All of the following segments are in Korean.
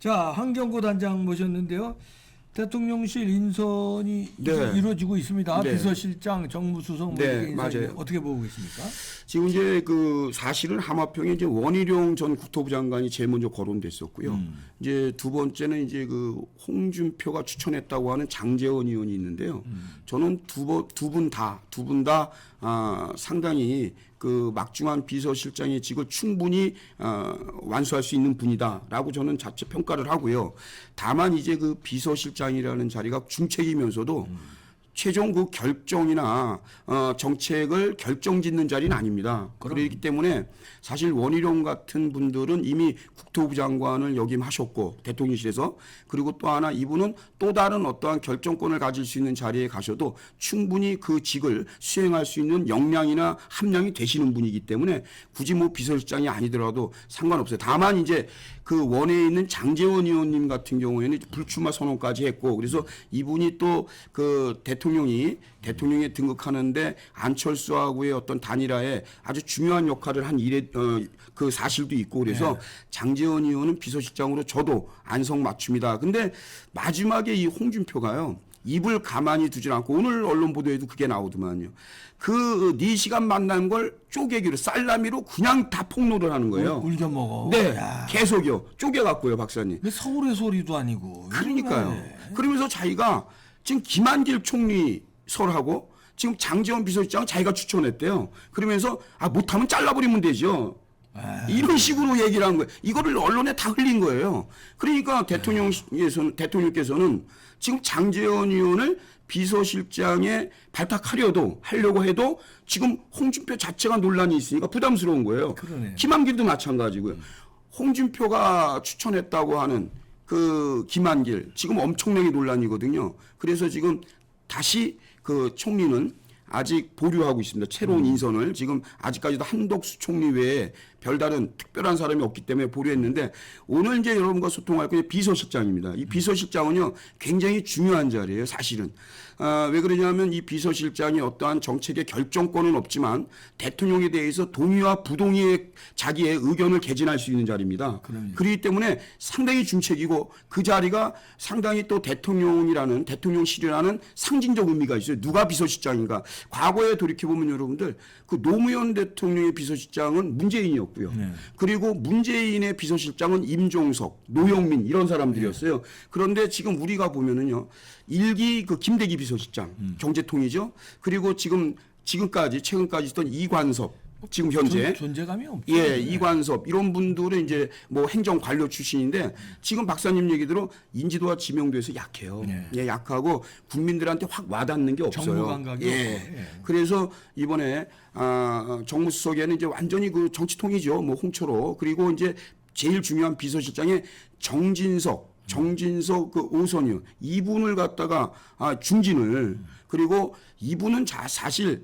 자, 한경구 단장 모셨는데요. 대통령실 인선이 이제 이루어지고 있습니다. 네. 비서실장, 정무수석 네, 인선이 맞아요. 어떻게 보고 계십니까? 지금 이제 그 사실은 하마평에 이제 원희룡 전 국토부 장관이 제일 먼저 거론됐었고요. 이제 두 번째는 이제 그 홍준표가 추천했다고 하는 장제원 의원이 있는데요. 저는 두 분 다 상당히 그 막중한 비서실장의 직을 충분히 완수할 수 있는 분이다라고 저는 자체 평가를 하고요. 다만 이제 그 비서실장이라는 자리가 중책이면서도 최종 그 결정이나 정책을 결정짓는 자리는 아닙니다. 그렇기 때문에 사실 원희룡 같은 분들은 이미 국토부 장관을 역임하셨고 대통령실에서, 그리고 또 하나 이분은 또 다른 어떠한 결정권을 가질 수 있는 자리에 가셔도 충분히 그 직을 수행할 수 있는 역량이나 함량이 되시는 분이기 때문에 굳이 뭐 비서실장이 아니더라도 상관없어요. 다만 이제 그 원외에 있는 장제원 의원님 같은 경우에는 불출마 선언까지 했고, 그래서 이분이 또 그 대통령에 등극하는데 안철수하고의 어떤 단일화에 아주 중요한 역할을 한 그 사실도 있고, 그래서 장제원 의원은 비서실장으로 저도 안성맞춤이다. 근데 마지막에 이 홍준표가요, 입을 가만히 두질 않고, 오늘 언론 보도에도 그게 나오더만요. 그 4시간 만난 걸 쪼개기로 쌀라미로 그냥 다 폭로를 하는 거예요. 울겨 먹어. 네, 야. 계속요. 쪼개갖고요, 박사님. 왜 서울의 소리도 아니고. 그러니까요. 네. 그러면서 자기가 지금 김한길 총리 설하고 지금 장제원 비서실장 자기가 추천했대요. 그러면서 못하면 잘라버리면 되죠. 이런 식으로 얘기를 한 거예요. 이거를 언론에 다 흘린 거예요. 그러니까 대통령께서는 지금 장제원 의원을 비서실장에 하려고 해도 지금 홍준표 자체가 논란이 있으니까 부담스러운 거예요. 그러네요. 김한길도 마찬가지고요. 홍준표가 추천했다고 하는 그 김한길 지금 엄청나게 논란이거든요. 그래서 지금 다시 그 총리는 아직 보류하고 있습니다. 새로운 인선을 지금 아직까지도 한덕수 총리 외에 별다른 특별한 사람이 없기 때문에 보류했는데, 오늘 이제 여러분과 소통할 게 비서실장입니다. 이 비서실장은요 굉장히 중요한 자리예요, 사실은. 왜 그러냐면 이 비서실장이 어떠한 정책의 결정권은 없지만 대통령에 대해서 동의와 부동의의 자기의 의견을 개진할 수 있는 자리입니다. 그렇기 때문에 상당히 중책이고, 그 자리가 상당히 또 대통령실이라는 상징적 의미가 있어요. 누가 비서실장인가? 과거에 돌이켜보면 여러분들 그 노무현 대통령의 비서실장은 문재인이었고요. 그리고 문재인의 비서실장은 임종석, 노영민 이런 사람들이었어요. 그런데 지금 우리가 보면은요, 일기 그 김대기 비서실장 경제통이죠. 그리고 최근까지 있던 이관섭, 지금 현재 존재감이 없죠. 예, 이관섭 이런 분들은 이제 뭐 행정 관료 출신인데 지금 박사님 얘기대로 인지도와 지명도에서 약해요. 예, 약하고 국민들한테 확 와닿는 게 없어요. 정무 감각이 없고. 그래서 이번에 정무수석에는 이제 완전히 그 정치통이죠. 뭐 홍철호, 그리고 이제 제일 중요한 비서실장에 정진석 그 오선이요. 이분을 갖다가 중진을, 그리고 이분은 사실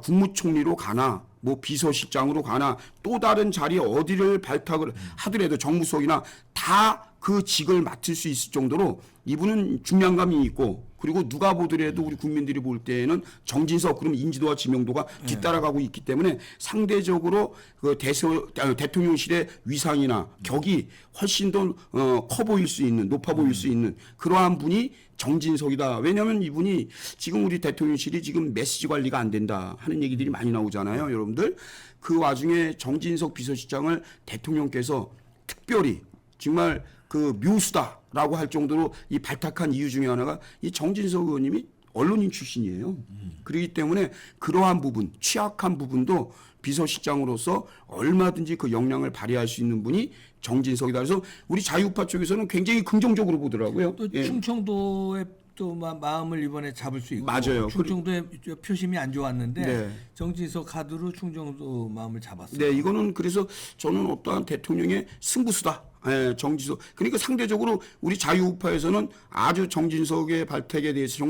국무총리로 가나 뭐 비서실장으로 가나 또 다른 자리에 어디를 발탁을 하더라도 정무수석이나 다 그 직을 맡을 수 있을 정도로 이분은 중량감이 있고, 그리고 누가 보더라도 우리 국민들이 볼 때에는 정진석, 그럼 인지도와 지명도가 뒤따라가고 있기 때문에 상대적으로 그 대통령실의 위상이나 격이 훨씬 더 커 보일 수 있는, 높아 보일 수 있는 그러한 분이 정진석이다. 왜냐하면 이분이 지금 우리 대통령실이 지금 메시지 관리가 안 된다 하는 얘기들이 많이 나오잖아요, 여러분들. 그 와중에 정진석 비서실장을 대통령께서 특별히 정말 그 묘수다라고 할 정도로 이 발탁한 이유 중에 하나가 이 정진석 의원님이 언론인 출신이에요. 그렇기 때문에 그러한 부분, 취약한 부분도 비서실장으로서 얼마든지 그 역량을 발휘할 수 있는 분이 정진석이다. 그래서 우리 자유우파 쪽에서는 굉장히 긍정적으로 보더라고요. 또 충청도의 또 마음을 이번에 잡을 수 있고. 맞아요. 충청도의 표심이 안 좋았는데 네. 정진석 카드로 충청도 마음을 잡았어요. 네, 이거는 그래서 저는 어떠한 대통령의 승부수다. 예, 정진석. 그러니까 상대적으로 우리 자유우파에서는 아주 정진석의 발탁에 대해서,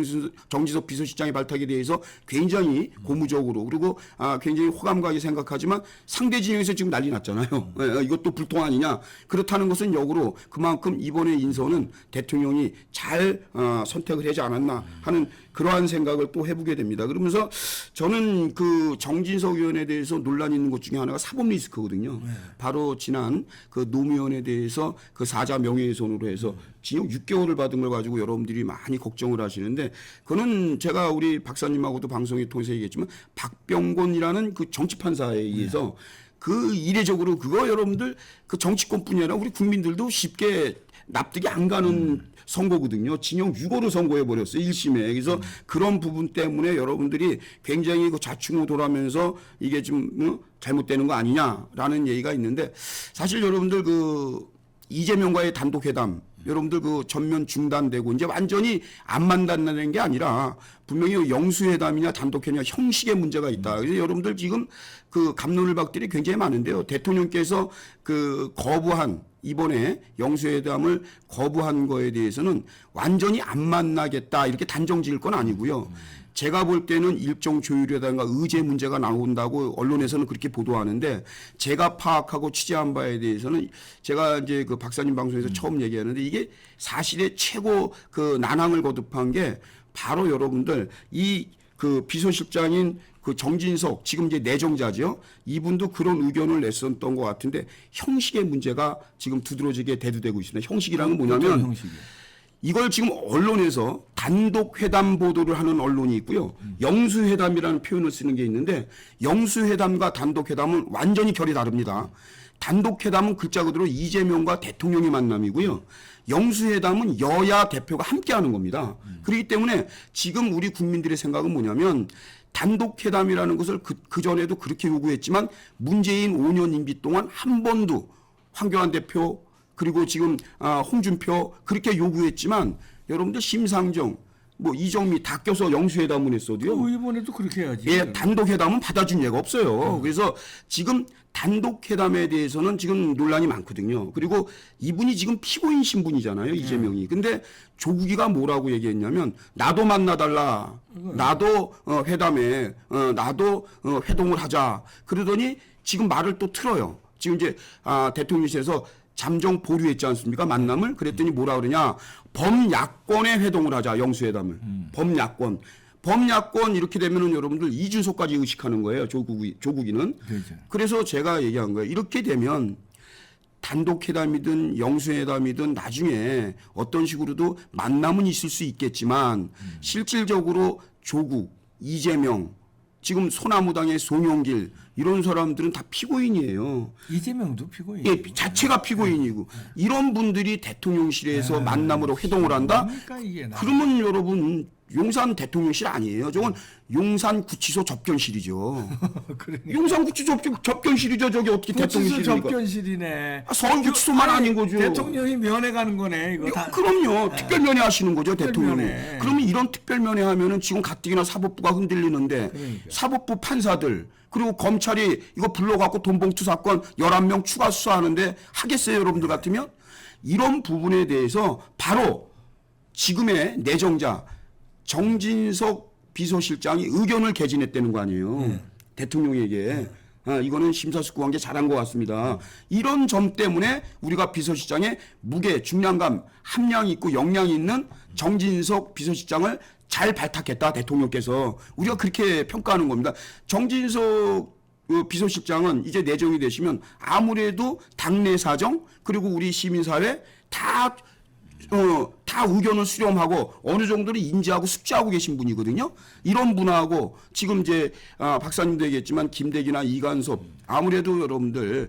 정진석 비서실장의 발탁에 대해서 굉장히 고무적으로, 그리고 굉장히 호감가게 생각하지만 상대 진영에서 지금 난리 났잖아요. 예, 이것도 불통 아니냐. 그렇다는 것은 역으로 그만큼 이번에 인선은 대통령이 잘 선택을 하지 않았나 하는 그러한 생각을 또 해보게 됩니다. 그러면서 저는 그 정진석 의원에 대해서 논란이 있는 것 중에 하나가 사법 리스크거든요. 바로 지난 그 노무현에 대해 대해서 그 사자 명예훼손으로 해서 징역 6개월을 받은 걸 가지고 여러분들이 많이 걱정을 하시는데 그거는 제가 우리 박사님하고도 방송에 통해서 얘기했지만 박병곤이라는 그 정치판사에 의해서 그 이례적으로 그거 여러분들 그 정치권뿐이 아니라 우리 국민들도 쉽게 납득이 안 가는 선거거든요. 징역 6월을 선고해 버렸어요. 1심에. 그래서 그런 부분 때문에 여러분들이 굉장히 그 좌충우돌하면서 이게 좀 잘못되는 거 아니냐라는 얘기가 있는데 사실 여러분들 그 이재명과의 단독회담 여러분들 그 전면 중단되고 이제 완전히 안 만난다는 게 아니라 분명히 영수회담이냐 단독회담이냐 형식의 문제가 있다. 그래서 여러분들 지금 그 갑론을박들이 굉장히 많은데요. 대통령께서 그 거부한 이번에 영수회담을 거부한 거에 대해서는 완전히 안 만나겠다 이렇게 단정 지을 건 아니고요. 제가 볼 때는 일정 조율이라든가 의제 문제가 나온다고 언론에서는 그렇게 보도하는데 제가 파악하고 취재한 바에 대해서는 제가 이제 그 박사님 방송에서 처음 얘기하는데 이게 사실의 최고 그 난항을 거듭한 게 바로 여러분들 이 그 비서실장인 그 정진석 지금 이제 내정자죠. 이분도 그런 의견을 냈었던 것 같은데 형식의 문제가 지금 두드러지게 대두되고 있습니다. 형식이라는 건 뭐냐면 이걸 지금 언론에서 단독 회담 보도를 하는 언론이 있고요. 영수회담이라는 표현을 쓰는 게 있는데 영수회담과 단독 회담은 완전히 결이 다릅니다. 단독 회담은 글자 그대로 이재명과 대통령의 만남이고요. 영수회담은 여야 대표가 함께 하는 겁니다. 그렇기 때문에 지금 우리 국민들의 생각은 뭐냐면 단독회담이라는 것을 그전에도 그렇게 요구했지만 문재인 5년 임기 동안 한 번도 황교안 대표 그리고 지금 홍준표 그렇게 요구했지만 여러분들 심상정 뭐 이정미 다 껴서 영수회담을 했어도요. 그 이번에도 그렇게 해야지. 예, 단독회담은 받아준 예가 없어요. 그래서 지금 단독회담에 대해서는 지금 논란이 많거든요. 그리고 이분이 지금 피고인 신분이잖아요, 이재명이. 근데 조국이가 뭐라고 얘기했냐면 나도 만나달라, 나도 회담에, 나도 회동을 하자. 그러더니 지금 말을 또 틀어요. 지금 이제 대통령실에서 잠정 보류했지 않습니까? 만남을. 그랬더니 뭐라 그러냐. 범야권의 회동을 하자. 영수회담을. 범야권. 범야권 이렇게 되면은 여러분들 이준석까지 의식하는 거예요. 조국이는. 그렇죠. 그래서 제가 얘기한 거예요. 이렇게 되면 단독회담이든 영수회담이든 나중에 어떤 식으로도 만남은 있을 수 있겠지만 실질적으로 조국, 이재명, 지금 소나무당의 송영길 이런 사람들은 다 피고인이에요. 이재명도 피고인. 예, 자체가 피고인이고 이런 분들이 대통령실에서 만남으로 회동을 한다. 그러니까 이게 그러면 여러분 용산 대통령실 아니에요. 저건 용산 구치소 접견실이죠. 그러니까. 용산 구치소 접견실이죠. 저기 어떻게 대통령실입니까? 접견실이네. 서울구치소만 아닌 거죠. 대통령이 면회 가는 거네. 이거 다. 그럼요. 특별면회 하시는 거죠, 대통령이. 특별면회. 그러면 이런 특별면회 하면은 지금 가뜩이나 사법부가 흔들리는데 그러니까. 사법부 판사들 그리고 검찰이 이거 불러갖고 돈봉투 사건 11명 추가 수사하는데 하겠어요, 여러분들 같으면? 이런 부분에 대해서 바로 지금의 내정자 정진석 비서실장이 의견을 개진했다는 거 아니에요. 대통령에게. 이거는 심사숙고한 게 잘한 것 같습니다. 이런 점 때문에 우리가 비서실장의 무게, 중량감, 함량이 있고 역량이 있는 정진석 비서실장을 잘 발탁했다, 대통령께서. 우리가 그렇게 평가하는 겁니다. 정진석 비서실장은 이제 내정이 되시면 아무래도 당내 사정, 그리고 우리 시민사회 다 의견을 수렴하고 어느 정도는 인지하고 숙지하고 계신 분이거든요. 이런 분하고 지금 이제 박사님도 얘기했지만 김대기나 이간섭 아무래도 여러분들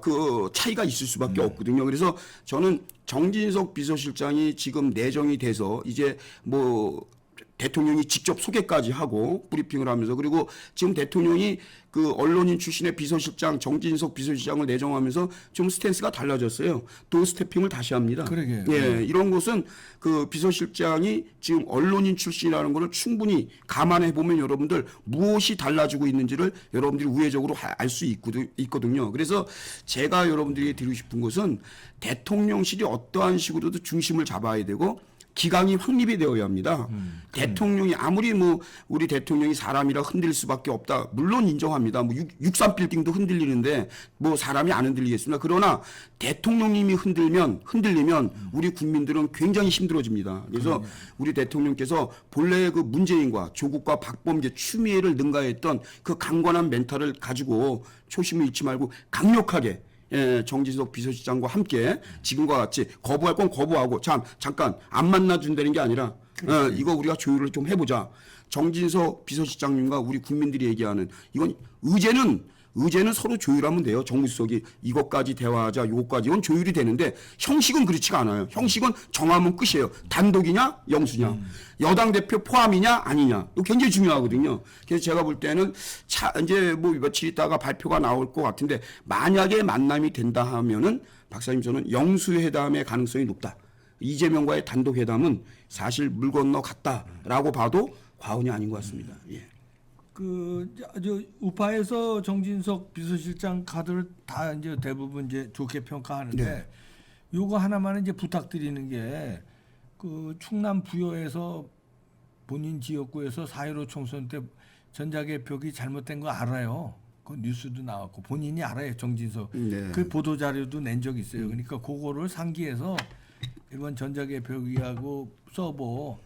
그 차이가 있을 수밖에 없거든요. 그래서 저는 정진석 비서실장이 지금 내정이 돼서 이제 뭐 대통령이 직접 소개까지 하고 브리핑을 하면서 그리고 지금 대통령이 그 언론인 출신의 비서실장 정진석 비서실장을 내정하면서 좀 스탠스가 달라졌어요. 또 스태핑을 다시 합니다. 그러게요. 예, 이런 것은 그 비서실장이 지금 언론인 출신이라는 것을 충분히 감안해 보면 여러분들 무엇이 달라지고 있는지를 여러분들이 우회적으로 알 수 있거든요. 그래서 제가 여러분들에게 드리고 싶은 것은 대통령실이 어떠한 식으로도 중심을 잡아야 되고 기강이 확립이 되어야 합니다. 대통령이 아무리 뭐 우리 대통령이 사람이라 흔들릴 수밖에 없다. 물론 인정합니다. 뭐 63빌딩도 흔들리는데 뭐 사람이 안 흔들리겠습니까? 그러나 대통령님이 흔들리면 우리 국민들은 굉장히 힘들어집니다. 그래서 우리 대통령께서 본래 그 문재인과 조국과 박범계 추미애를 능가했던 그 강건한 멘탈을 가지고 초심을 잃지 말고 강력하게 정진석 비서실장과 함께 지금과 같이 거부할 건 거부하고 잠깐 안 만나준다는 게 아니라 이거 우리가 조율을 좀 해보자. 정진석 비서실장님과 우리 국민들이 얘기하는 이건 의제는 서로 조율하면 돼요. 정무수석이 이것까지 대화하자, 요것까지 이건 조율이 되는데 형식은 그렇지가 않아요. 형식은 정하면 끝이에요. 단독이냐, 영수냐, 여당 대표 포함이냐, 아니냐. 이거 굉장히 중요하거든요. 그래서 제가 볼 때는 이제 뭐 며칠 있다가 발표가 나올 것 같은데 만약에 만남이 된다 하면은 박사님 저는 영수회담의 가능성이 높다. 이재명과의 단독 회담은 사실 물 건너 갔다라고 봐도 과언이 아닌 것 같습니다. 예. 저 우파에서 정진석 비서실장 카드를 다 이제 대부분 이제 좋게 평가하는데 네. 요거 하나만 이제 부탁드리는 게 충남 부여에서 본인 지역구에서 4.15 총선 때 전자개표기 잘못된 거 알아요. 그 뉴스도 나왔고 본인이 알아요. 정진석 그 보도 자료도 낸 적이 있어요. 그러니까 그거를 상기해서 이번 전자개표기하고 서버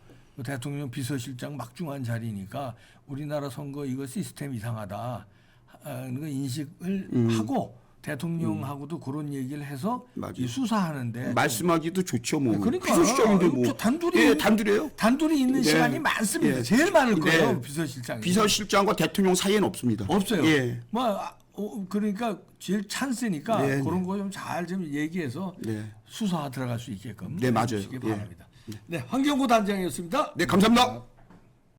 대통령 비서실장 막중한 자리니까 우리나라 선거 이거 시스템 이상하다. 그러니까 인식을 하고 대통령하고도 그런 얘기를 해서 이 수사하는데 말씀하기도 좋죠, 뭐. 그러니까 비서실장인데 뭐 단둘이에요. 단둘이 있는 시간이 많습니다. 제일 많을 거예요, 비서실장. 비서실장과 대통령 사이에는 없습니다. 없어요. 예. 그러니까 제일 찬스니까 그런 거 좀 잘 좀 얘기해서 수사 들어갈 수 있게끔 네, 맞아요. 해주시기 바랍니다. 네, 황경구 단장이었습니다. 네, 감사합니다.